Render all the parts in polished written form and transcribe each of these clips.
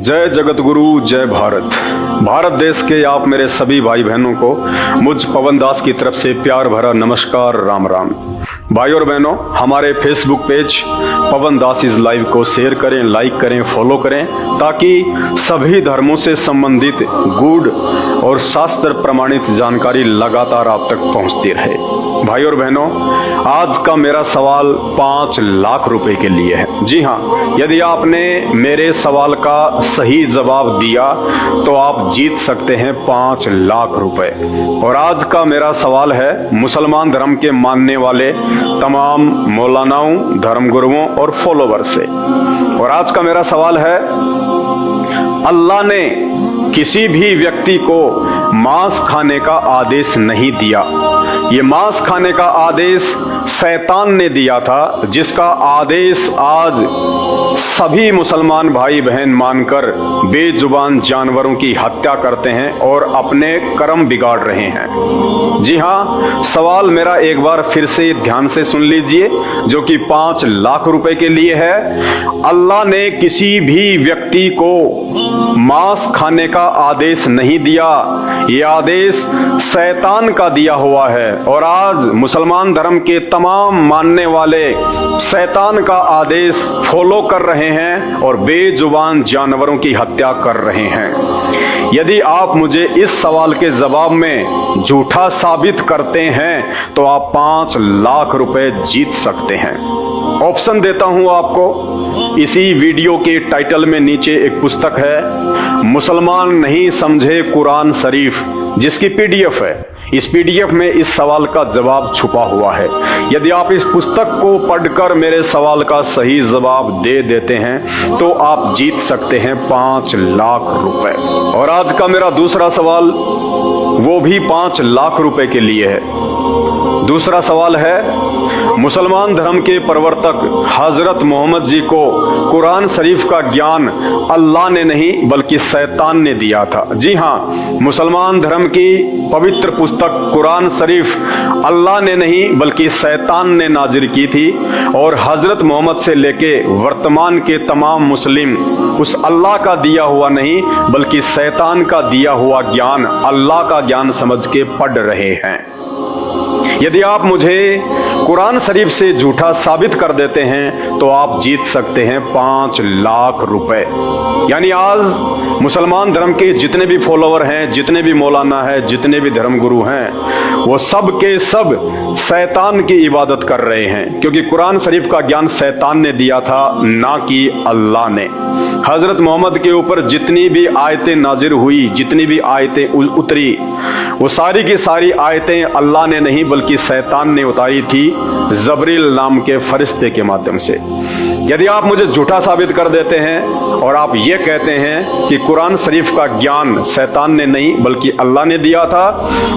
जय जगत गुरु, जय भारत। भारत देश के आप मेरे सभी भाई बहनों को मुझ पवन दास की तरफ से प्यार भरा नमस्कार, राम राम। भाई और बहनों, हमारे Facebook page Pawan Das is live को शेयर करें, लाइक करें, फॉलो करें, ताकि सभी धर्मों से संबंधित गूढ़ और शास्त्र प्रमाणित जानकारी लगातार आप तक पहुंचती रहे। भाई और बहनों, आज का मेरा सवाल 5 लाख रुपए के लिए है। जी हाँ, यदि आपने मेरे सवाल का सही जवाब दिया तो आप जीत सकते हैं 5 लाख रुपए। और आज का मेरा सवाल है मुसलमान धर्म के मानने वाले तमाम मौलानाओं, धर्मगुरुओं और फॉलोवर से। और आज का मेरा सवाल है, अल्लाह ने किसी भी व्यक्ति को मांस खाने का आदेश नहीं दिया। ये मांस खाने का आदेश शैतान ने दिया था, जिसका आदेश आज सभी मुसलमान भाई बहन मानकर बेजुबान जानवरों की हत्या करते हैं और अपने कर्म बिगाड़ रहे हैं। जी हाँ, सवाल मेरा एक बार फिर से ध्यान से सुन लीजिए, जो कि 5 लाख रुपए के लिए है। अल्लाह ने किसी भी व्यक्ति को मांस खाने का आदेश नहीं दिया, ये आदेश शैतान का दिया हुआ है। और आज मुसलमान धर्म के तमाम मानने वाले शैतान का आदेश फॉलो कर रहे हैं और बेजुबान जानवरों की हत्या कर रहे हैं। यदि आप मुझे इस सवाल के जवाब में झूठा साबित करते हैं तो आप 5 लाख रुपए जीत सकते हैं। ऑप्शन देता हूं आपको। इसी वीडियो के टाइटल में नीचे एक पुस्तक है, मुसलमान नहीं समझे कुरान शरीफ, जिसकी पीडीएफ है। इस पीडीएफ में इस सवाल का जवाब छुपा हुआ है। यदि आप इस पुस्तक को पढ़कर मेरे सवाल का सही जवाब दे देते हैं तो आप जीत सकते हैं 5 लाख रुपए। और आज का मेरा दूसरा सवाल वो भी 5 लाख रुपए के लिए है। दूसरा सवाल है, मुसलमान धर्म के प्रवर्तक हजरत मोहम्मद जी को कुरान शरीफ का ज्ञान अल्लाह ने नहीं बल्कि शैतान ने दिया था। जी हाँ, मुसलमान धर्म की पवित्र पुस्तक कुरान शरीफ अल्लाह ने नहीं बल्कि शैतान ने नाजिल की थी। और हजरत मोहम्मद से लेके वर्तमान के तमाम मुस्लिम उस अल्लाह का दिया हुआ नहीं बल्कि शैतान का दिया हुआ ज्ञान अल्लाह का ज्ञान समझ के पढ़ रहे हैं। यदि आप मुझे कुरान शरीफ से झूठा साबित कर देते हैं तो आप जीत सकते हैं 5 लाख रुपए। यानी आज मुसलमान धर्म के जितने भी फॉलोवर हैं, जितने भी मौलाना हैं, जितने भी धर्मगुरु हैं, वो सब के सब शैतान की इबादत कर रहे हैं, क्योंकि कुरान शरीफ का ज्ञान शैतान ने दिया था, ना कि अल्लाह ने। हजरत मोहम्मद के ऊपर जितनी भी आयतें नाजिल हुई, जितनी भी आयतें उतरी, वो सारी की सारी आयतें अल्लाह ने नहीं बल्कि शैतान ने उतारी थी, जबरील नाम के फरिश्ते के माध्यम से। यदि आप मुझे झूठा साबित कर देते हैं और आप ये कहते हैं कि कुरान शरीफ का ज्ञान शैतान ने नहीं बल्कि अल्लाह ने दिया था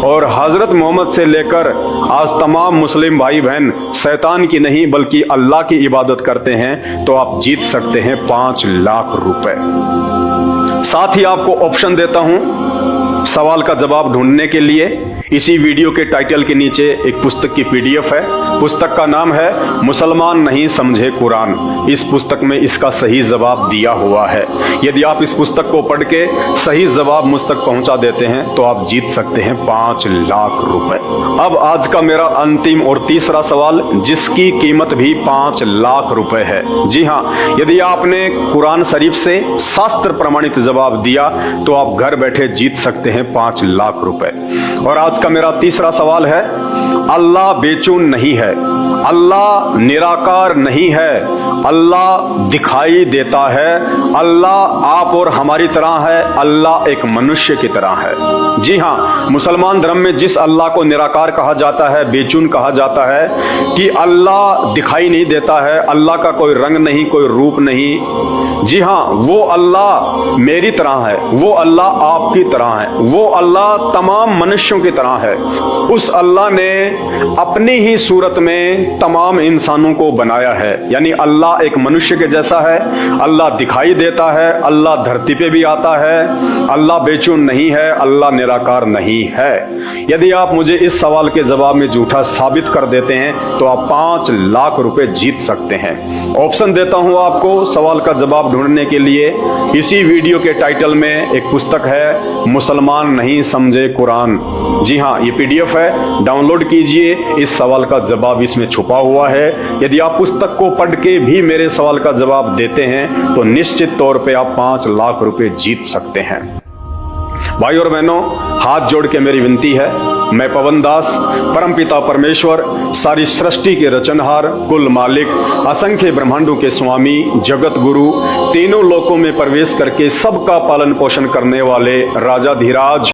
और हजरत मोहम्मद से लेकर आज तमाम मुस्लिम भाई बहन शैतान की नहीं बल्कि अल्लाह की इबादत करते हैं, तो आप जीत सकते हैं 5 लाख रुपए। साथ ही आपको ऑप्शन देता हूं सवाल का जवाब ढूंढने के लिए। इसी वीडियो के टाइटल के नीचे एक पुस्तक की पीडीएफ है। पुस्तक का नाम है मुसलमान नहीं समझे कुरान। इस पुस्तक में इसका सही जवाब दिया हुआ है। यदि आप इस पुस्तक को पढ़ के सही जवाब मुझ तक पहुंचा देते हैं तो आप जीत सकते हैं 5 लाख रुपए। अब आज का मेरा अंतिम और तीसरा सवाल, जिसकी कीमत भी 5 लाख रुपए है। जी हाँ, यदि आपने कुरान शरीफ से शास्त्र प्रमाणित जवाब दिया तो आप घर बैठे जीत सकते हैं 5 लाख रुपए। और आज का मेरा तीसरा सवाल है, अल्लाह बेचून नहीं है, अल्लाह निराकार नहीं है, अल्लाह दिखाई देता है, अल्लाह आप और हमारी तरह है, अल्लाह एक मनुष्य की तरह है। जी हाँ, मुसलमान धर्म में जिस अल्लाह को निराकार कहा जाता है, बेचून कहा जाता है कि अल्लाह दिखाई नहीं देता है, अल्लाह का कोई रंग नहीं, कोई रूप नहीं। जी हाँ, वो अल्लाह मेरी तरह है, वो अल्लाह आपकी तरह है, वो अल्लाह तमाम मनुष्यों की तरह है। उस अल्लाह ने अपनी ही सूरत में तमाम इंसानों को बनाया है। यानी अल्लाह एक मनुष्य के जैसा है, अल्लाह दिखाई देता है, अल्लाह धरती पे भी आता है, अल्लाह बेचैन नहीं है, अल्लाह निराकार नहीं है। यदि आप मुझे इस सवाल के जवाब में झूठा साबित कर देते हैं तो आप 5 लाख रुपए जीत सकते हैं। ऑप्शन देता हूं आपको सवाल का जवाब ढूंढने के लिए। इसी वीडियो के टाइटल में एक पुस्तक है, मुसलमान नहीं समझे कुरान। जी हां, ये PDF है, डाउनलोड कीजिए। इस सवाल का जवाब इसमें छुपा हुआ है। यदि आप पुस्तक को पढ़ के भी मेरे सवाल का जवाब देते हैं तो निश्चित तौर पे आप 5 लाख रुपए जीत सकते हैं। भाई और बहनों, हाथ जोड़ के मेरी विनती है, मैं पवन दास, परमपिता परमेश्वर, सारी सृष्टि के रचनहार, कुल मालिक, असंख्य ब्रह्मांडों के स्वामी, जगत गुरु, तीनों लोकों में प्रवेश करके सबका पालन पोषण करने वाले राजाधिराज